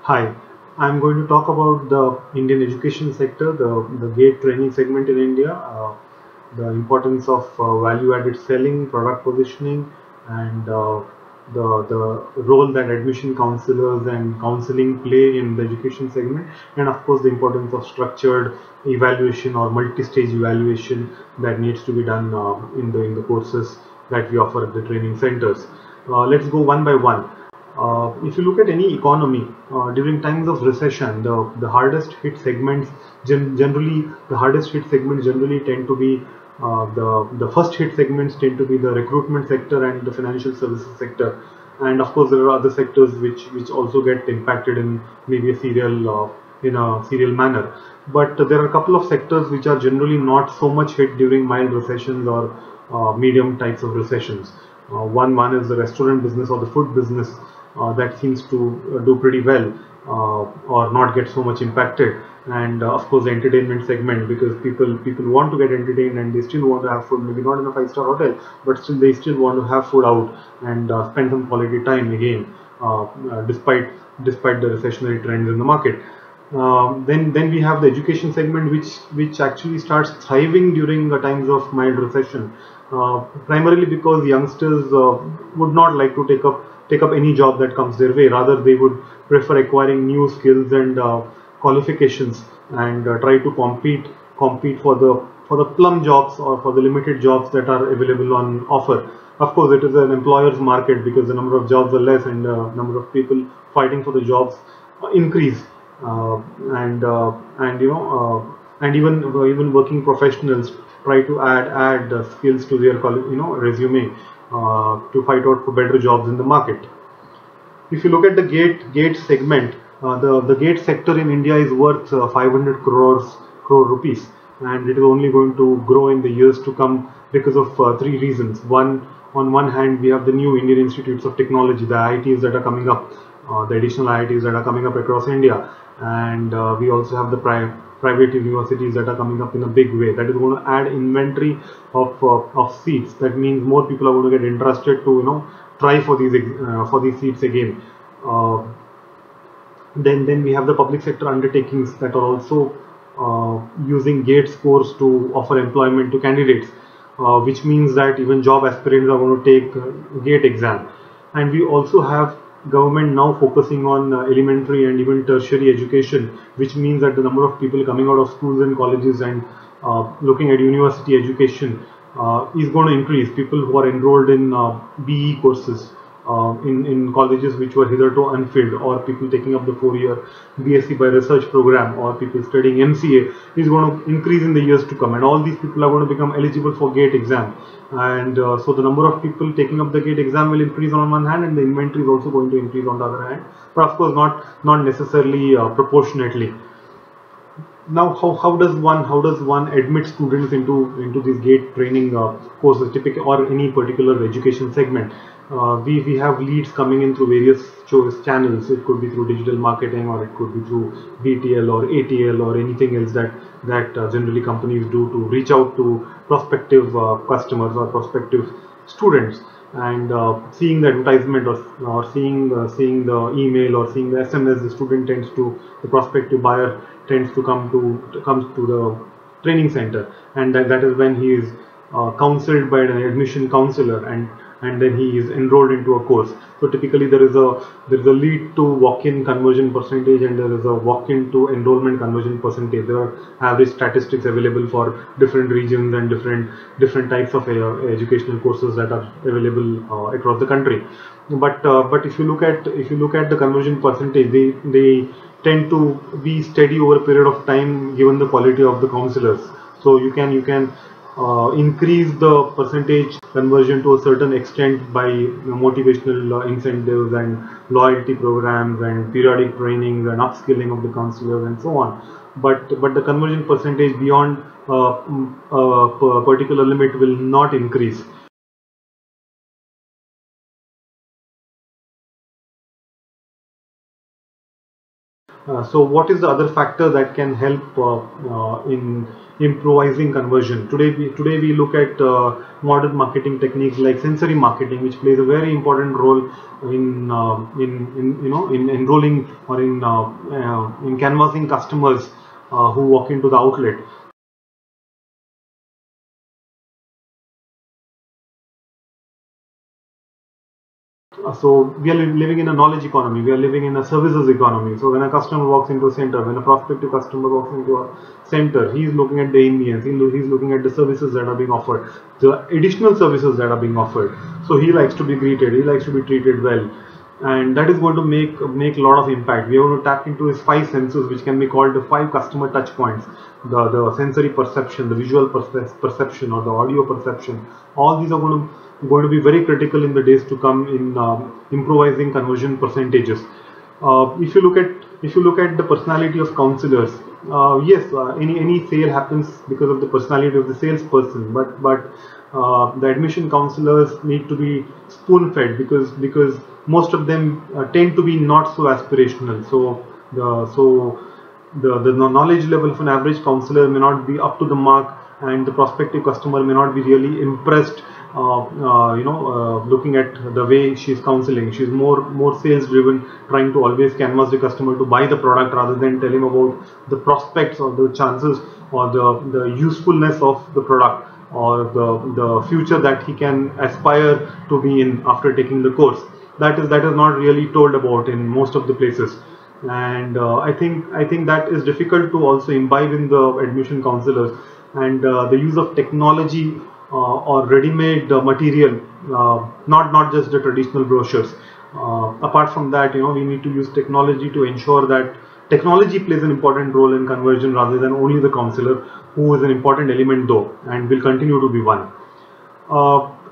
Hi, I'm going to talk about the Indian education sector, the GATE training segment in India, the importance of value-added selling, product positioning, and the role that admission counselors and counseling play in the education segment, and of course the importance of structured evaluation or multi-stage evaluation that needs to be done in the courses that we offer at the training centers. Let's go one by one. If you look at any economy during times of recession, the hardest hit segments generally the hardest hit segments generally tend to be the first hit segments tend to be the recruitment sector and the financial services sector, and of course there are other sectors which also get impacted in maybe a serial manner. But there are a couple of sectors which are generally not so much hit during mild recessions or medium types of recessions. One is the restaurant business or the food business that seems to do pretty well or not get so much impacted, and of course the entertainment segment, because people want to get entertained and they still want to have food, maybe not in a five-star hotel, but still they still want to have food out and spend some quality time again, despite the recessionary trends in the market. Then we have the education segment, which actually starts thriving during the times of mild recession, primarily because youngsters would not like to take up any job that comes their way. Rather, they would prefer acquiring new skills and qualifications and try to compete for the plum jobs or for the limited jobs that are available on offer. Of course, it is an employer's market because the number of jobs are less and number of people fighting for the jobs increase, uh, and and even working professionals try to add skills to their resume to fight out for better jobs in the market. If you look at the gate segment, the gate sector in India is worth 500 crore rupees, and it is only going to grow in the years to come because of three reasons. On one hand, we have the new Indian Institutes of Technology, the IITs that are coming up, the additional IITs that are coming up across India, and we also have the private universities that are coming up in a big way. That is going to add inventory of seats. That means more people are going to get interested to try for these seats again. Uh, then we have the public sector undertakings that are also using GATE scores to offer employment to candidates, which means that even job aspirants are going to take GATE exam. And we also have government now focusing on elementary and even tertiary education, which means that the number of people coming out of schools and colleges and looking at university education is going to increase. People who are enrolled in BE courses in colleges which were hitherto unfilled, or people taking up the 4-year BSc by research program, or people studying MCA, is going to increase in the years to come, and all these people are going to become eligible for GATE exam, and so the number of people taking up the GATE exam will increase on one hand, and the inventory is also going to increase on the other hand, but of course not necessarily proportionately. Now, how does one admit students into these GATE training courses, typical or any particular education segment? We have leads coming in through various channels. It could be through digital marketing, or it could be through BTL or ATL or anything else that generally companies do to reach out to prospective customers or prospective students, and seeing the advertisement, or seeing the email or seeing the SMS, the prospective buyer tends to comes to the training center, and that is when he is counseled by an admission counselor, and then he is enrolled into a course. So typically there is a lead to walk-in conversion percentage, and there is a walk-in to enrollment conversion percentage. There are average statistics available for different regions and different types of educational courses that are available across the country. But if you look at the conversion percentage, they tend to be steady over a period of time given the quality of the counselors. So you can increase the percentage conversion to a certain extent by motivational incentives and loyalty programs and periodic trainings and upskilling of the counselors and so on. But the conversion percentage beyond a particular limit will not increase. So what is the other factor that can help in improvising conversion? Today we look at modern marketing techniques like sensory marketing, which plays a very important role in enrolling or in canvassing customers who walk into the outlet. So we are living in a knowledge economy, we are living in a services economy. So when a customer walks into a center, when a prospective customer walks into a center, he is looking at the ambience, he's looking at the services that are being offered, the additional services that are being offered. So he likes to be greeted, he likes to be treated well, and that is going to make a lot of impact. We are going to tap into his 5 senses, which can be called the 5 customer touch points: the sensory perception, the visual perception, or the audio perception. All these are going to be very critical in the days to come in improvising conversion percentages. If you look at the personality of counselors, yes, any sale happens because of the personality of the salesperson, but the admission counselors need to be spoon fed, because most of them tend to be not so aspirational. So the knowledge level of an average counselor may not be up to the mark, and the prospective customer may not be really impressed looking at the way she's counseling. She's more sales driven, trying to always canvas the customer to buy the product rather than tell him about the prospects or the chances or the usefulness of the product, or the future that he can aspire to be in after taking the course. That is not really told about in most of the places. And I think that is difficult to also imbibe in the admission counselors. And the use of technology or ready-made material, not just the traditional brochures. Apart from that, we need to use technology to ensure that technology plays an important role in conversion rather than only the counselor, who is an important element though and will continue to be one.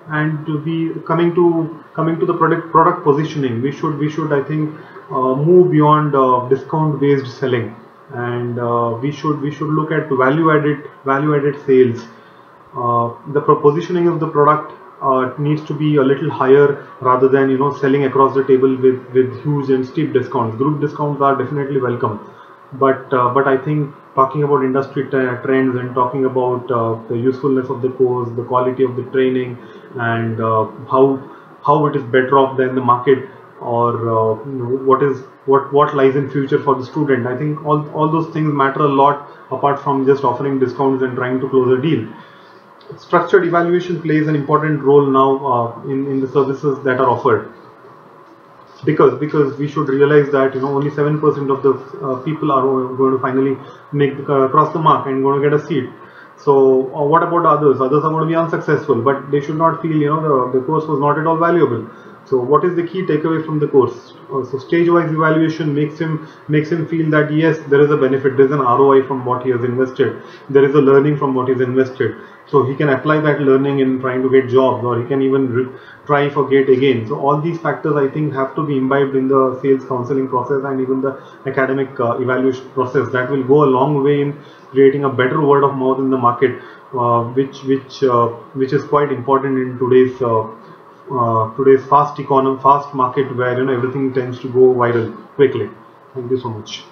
And to be coming to the product positioning, we should I think move beyond discount based selling, and we should look at value added sales. The positioning of the product needs to be a little higher rather than selling across the table with huge and steep discounts. Group discounts are definitely welcome, but I think talking about industry trends and talking about the usefulness of the course, the quality of the training, and how it is better off than the market, or what lies in future for the student. I think all those things matter a lot, apart from just offering discounts and trying to close a deal. Structured evaluation plays an important role now in the services that are offered, because we should realize that only 7% of the people are going to finally cross the mark and going to get a seat. So what about others? Others are going to be unsuccessful, but they should not feel the course was not at all valuable. So what is the key takeaway from the course? So stage-wise evaluation makes him feel that yes, there is a benefit, there is an ROI from what he has invested, there is a learning from what he has invested. So he can apply that learning in trying to get jobs, or he can even try for GATE again. So all these factors I think have to be imbibed in the sales counseling process and even the academic evaluation process. That will go a long way in creating a better word of mouth in the market, which is quite important in today's fast market, where everything tends to go viral quickly. Thank you so much.